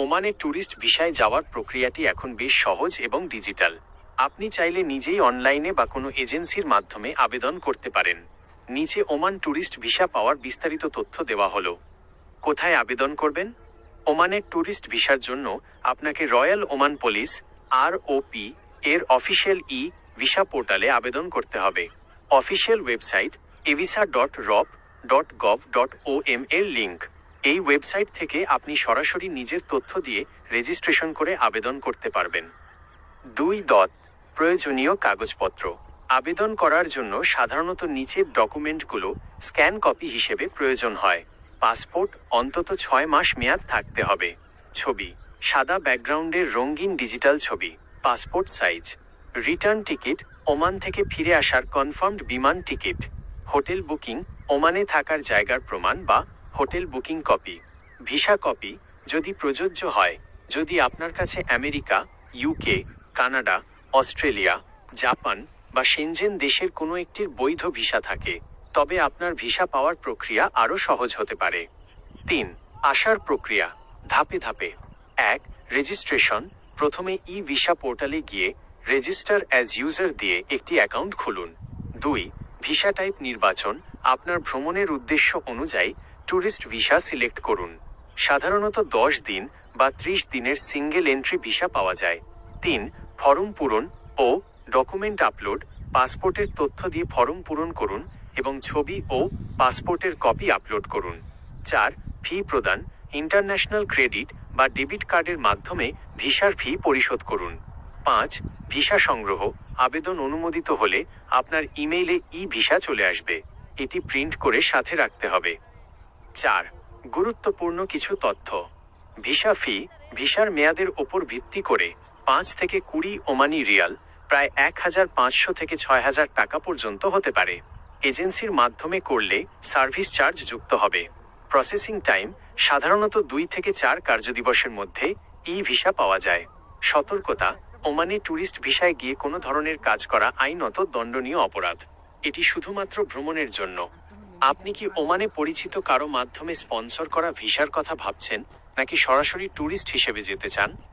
ওমানে ট্যুরিস্ট ভিসায় যাওয়ার প্রক্রিয়াটি এখন বেশ সহজ এবং ডিজিটাল। আপনি চাইলে নিজেই অনলাইনে বা কোনো এজেন্সির মাধ্যমে আবেদন করতে পারেন। নিচে ওমান ট্যুরিস্ট ভিসা পাওয়ার বিস্তারিত তথ্য দেওয়া হলো। কোথায় আবেদন করবেন? ওমানের ট্যুরিস্ট ভিসার জন্য আপনাকে রয়্যাল ওমান পুলিশ ROP এর অফিসিয়াল ভিসা পোর্টালে আবেদন করতে হবে। অফিসিয়াল ওয়েবসাইট evisa.rop.gov.om এর লিঙ্ক। এই ওয়েবসাইট থেকে আপনি সরাসরি নিজের তথ্য দিয়ে রেজিস্ট্রেশন করে আবেদন করতে পারবেন। 2. প্রয়োজনীয় কাগজপত্র। আবেদন করার জন্য সাধারণত নিচের ডকুমেন্টগুলো স্ক্যান কপি হিসেবে প্রয়োজন হয়। পাসপোর্ট অন্তত 6 মাস মেয়াদ থাকতে হবে। ছবি, সাদা ব্যাকগ্রাউন্ডের রঙিন ডিজিটাল ছবি। Passport size. Return ticket, Oman থেকে ফিরে আসার কনফার্মড বিমান টিকিট। হোটেল বুকিং, ওমানে থাকার জায়গার প্রমাণ বা hotel booking copy. Visa copy, যদি প্রযোজ্য হয়। যদি আপনার কাছে America, UK, Canada, Australia, Japan বা সেনজেন দেশের কোনো একটির বৈধ ভিসা থাকে, তবে আপনার ভিসা পাওয়ার প্রক্রিয়া আরও সহজ হতে পারে। 3. আসার প্রক্রিয়া। ধাপে ধাপে। 1. রেজিস্ট্রেশন। প্রথমে ভিসা পোর্টালে গিয়ে রেজিস্টার অ্যাজ ইউজার দিয়ে একটি অ্যাকাউন্ট খুলুন। 2. ভিসা টাইপ নির্বাচন। আপনার ভ্রমণের উদ্দেশ্য অনুযায়ী ট্যুরিস্ট ভিসা সিলেক্ট করুন। সাধারণত 10 দিন বা 30 দিনের সিঙ্গেল এন্ট্রি ভিসা পাওয়া যায়। 3. ফর্ম পূরণ ও ডকুমেন্ট আপলোড। পাসপোর্টের তথ্য দিয়ে ফর্ম পূরণ করুন এবং ছবি ও পাসপোর্টের কপি আপলোড করুন। 4. ফি প্রদান। ইন্টারন্যাশনাল ক্রেডিট বা ডেবিট কার্ডের মাধ্যমে ভিসার ফি পরিশোধ করুন। 5. ভিসা সংগ্রহ। আবেদন অনুমোদিত হলে আপনার ইমেইলে ভিসা চলে আসবে। এটি প্রিন্ট করে সাথে রাখতে হবে। 4. গুরুত্বপূর্ণ কিছু তথ্য। ভিসা ফি ভিসার মেয়াদের ওপর ভিত্তি করে 5 থেকে 20 ওমানি রিয়াল, প্রায় 1500 থেকে 6000 টাকা পর্যন্ত হতে পারে। এজেন্সির মাধ্যমে করলে সার্ভিস চার্জ যুক্ত হবে। প্রসেসিং টাইম সাধারণত 2 থেকে 4 কার্যদিবসের মধ্যে ভিসা পাওয়া যায়। সতর্কতা, ওমানে ট্যুরিস্ট ভিসায় গিয়ে কোনো ধরনের কাজ করা আইনত দণ্ডনীয় অপরাধ। এটি শুধুমাত্র ভ্রমণের জন্য। আপনি কি ওমানে পরিচিত কারো মাধ্যমে স্পন্সর করা ভিসার কথা ভাবছেন, নাকি সরাসরি ট্যুরিস্ট হিসেবে যেতে চান?